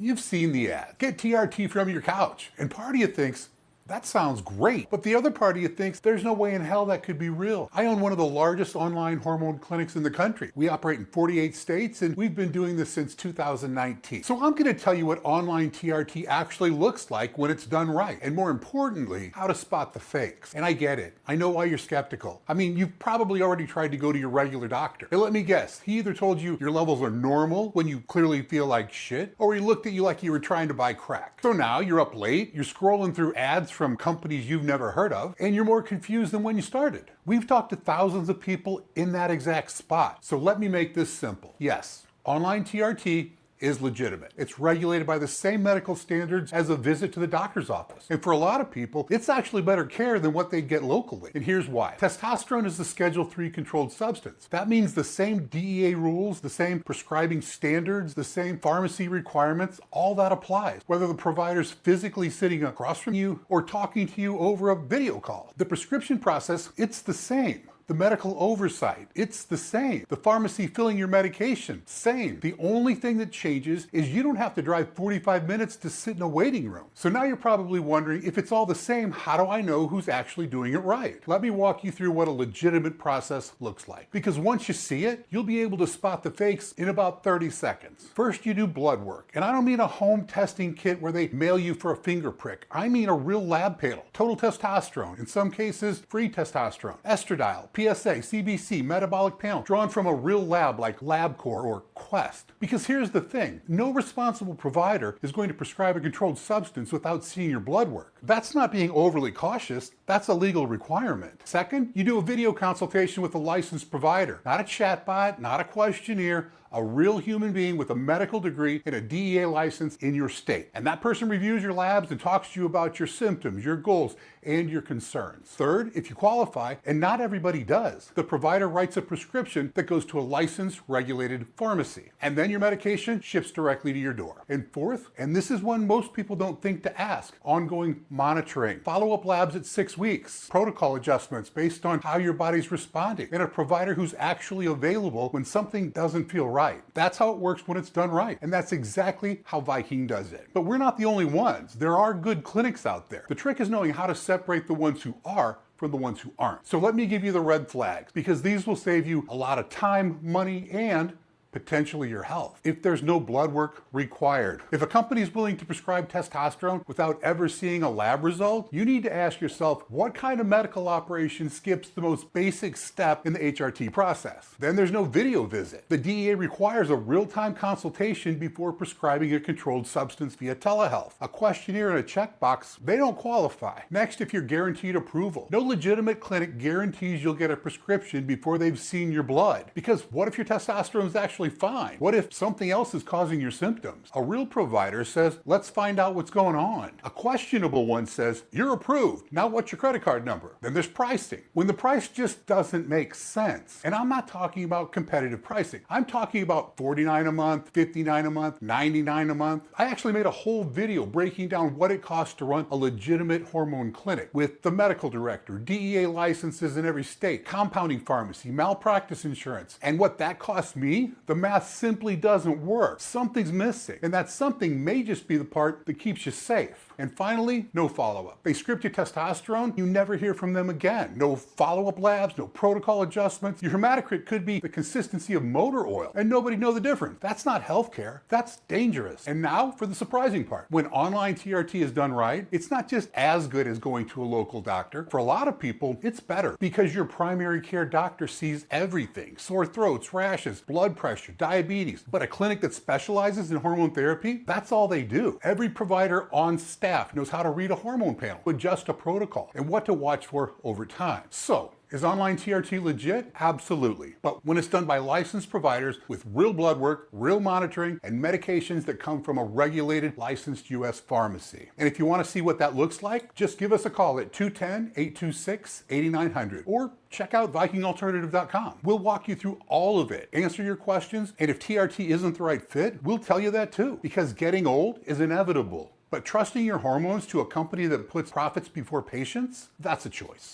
You've seen the ad. Get TRT from your couch. And part of you thinks, that sounds great. But the other part of you thinks there's no way in hell that could be real. I own one of the largest online hormone clinics in the country. We operate in 48 states and we've been doing this since 2019. So I'm going to tell you what online TRT actually looks like when it's done right. And more importantly, how to spot the fakes. And I get it. I know why you're skeptical. I mean, you've probably already tried to go to your regular doctor. And let me guess, he either told you your levels are normal when you clearly feel like shit, or he looked at you like you were trying to buy crack. So now you're up late, you're scrolling through ads from companies you've never heard of, and you're more confused than when you started. We've talked to thousands of people in that exact spot. So let me make this simple. Yes, online TRT is legitimate. It's regulated by the same medical standards as a visit to the doctor's office. And for a lot of people, it's actually better care than what they'd get locally. And here's why. Testosterone is the Schedule III controlled substance. That means the same DEA rules, the same prescribing standards, the same pharmacy requirements, all that applies, whether the provider's physically sitting across from you or talking to you over a video call. The prescription process, it's the same. The medical oversight, it's the same. The pharmacy filling your medication, same. The only thing that changes is you don't have to drive 45 minutes to sit in a waiting room. So now you're probably wondering, if it's all the same, how do I know who's actually doing it right? Let me walk you through what a legitimate process looks like. Because once you see it, you'll be able to spot the fakes in about 30 seconds. First, you do blood work. And I don't mean a home testing kit where they mail you for a finger prick. I mean a real lab panel. Total testosterone, in some cases, free testosterone, estradiol, PSA, CBC, metabolic panel, drawn from a real lab like LabCorp or Quest. Because here's the thing, no responsible provider is going to prescribe a controlled substance without seeing your blood work. That's not being overly cautious, that's a legal requirement. Second, you do a video consultation with a licensed provider, not a chatbot, not a questionnaire, a real human being with a medical degree and a DEA license in your state. And that person reviews your labs and talks to you about your symptoms, your goals, and your concerns. Third, if you qualify, and not everybody does, the provider writes a prescription that goes to a licensed, regulated pharmacy. And then your medication ships directly to your door. And fourth, and this is one most people don't think to ask, ongoing monitoring, follow-up labs at 6 weeks, protocol adjustments based on how your body's responding, and a provider who's actually available when something doesn't feel right. That's how it works when it's done right. And that's exactly how Viking does it. But we're not the only ones. There are good clinics out there. The trick is knowing how to separate the ones who are from the ones who aren't. So let me give you the red flags, because these will save you a lot of time, money, and potentially your health. If there's no blood work required. If a company is willing to prescribe testosterone without ever seeing a lab result, you need to ask yourself, what kind of medical operation skips the most basic step in the HRT process? Then there's no video visit. The DEA requires a real-time consultation before prescribing a controlled substance via telehealth. A questionnaire and a checkbox, they don't qualify. Next, if you're guaranteed approval. No legitimate clinic guarantees you'll get a prescription before they've seen your blood. Because what if your testosterone is actually fine? What if something else is causing your symptoms? A real provider says, let's find out what's going on. A questionable one says, you're approved. Now what's your credit card number? Then there's pricing. When the price just doesn't make sense. And I'm not talking about competitive pricing. I'm talking about $49 a month, $59 a month, $99 a month. I actually made a whole video breaking down what it costs to run a legitimate hormone clinic with the medical director, DEA licenses in every state, compounding pharmacy, malpractice insurance. And what that cost me, the math simply doesn't work. Something's missing, and that something may just be the part that keeps you safe. And finally, no follow-up. They script your testosterone, you never hear from them again. No follow-up labs, no protocol adjustments. Your hematocrit could be the consistency of motor oil, and nobody know the difference. That's not healthcare, that's dangerous. And now for the surprising part. When online TRT is done right, it's not just as good as going to a local doctor. For a lot of people, it's better, because your primary care doctor sees everything. Sore throats, rashes, blood pressure, diabetes. But a clinic that specializes in hormone therapy, that's all they do. Every provider on staff knows how to read a hormone panel, adjust a protocol, and what to watch for over time. So, is online TRT legit? Absolutely. But when it's done by licensed providers with real blood work, real monitoring, and medications that come from a regulated, licensed U.S. pharmacy. And if you want to see what that looks like, just give us a call at 210-826-8900 or check out vikingalternative.com. We'll walk you through all of it, answer your questions, and if TRT isn't the right fit, we'll tell you that too, because getting old is inevitable. But trusting your hormones to a company that puts profits before patients, that's a choice.